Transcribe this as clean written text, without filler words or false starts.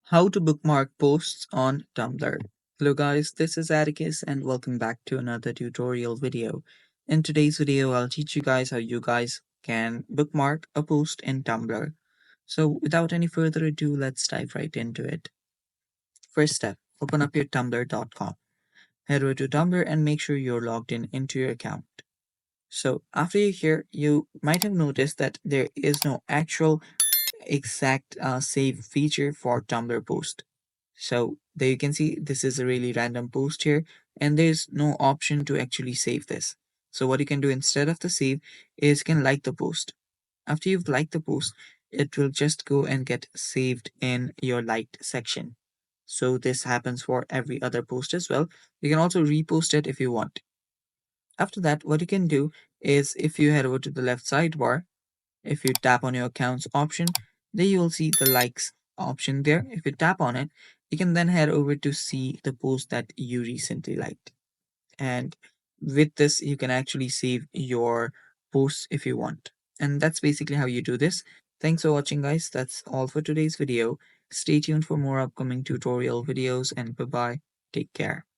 How to bookmark posts on Tumblr. Hello guys, this is Atticus and welcome back to another tutorial video. In today's video, I'll teach you guys how you guys can bookmark a post in Tumblr. So without any further ado, let's dive right into it. First step, open up your tumblr.com. Head over to Tumblr and make sure you're logged in into your account. So after you're here, you might have noticed that there is no actual exact save feature for Tumblr post. So there you can see this is a really random post here and there's no option to actually save this. So what you can do instead of the save is you can like the post. After you've liked the post, it will just go and get saved in your liked section. So this happens for every other post as well. You can also repost it if you want. After that, what you can do is if you head over to the left sidebar, if you tap on your accounts option, there you will see the likes option there. If you tap on it, you can then head over to see the post that you recently liked. And with this, you can actually save your posts if you want. And that's basically how you do this. Thanks for watching, guys. That's all for today's video. Stay tuned for more upcoming tutorial videos and bye bye. Take care.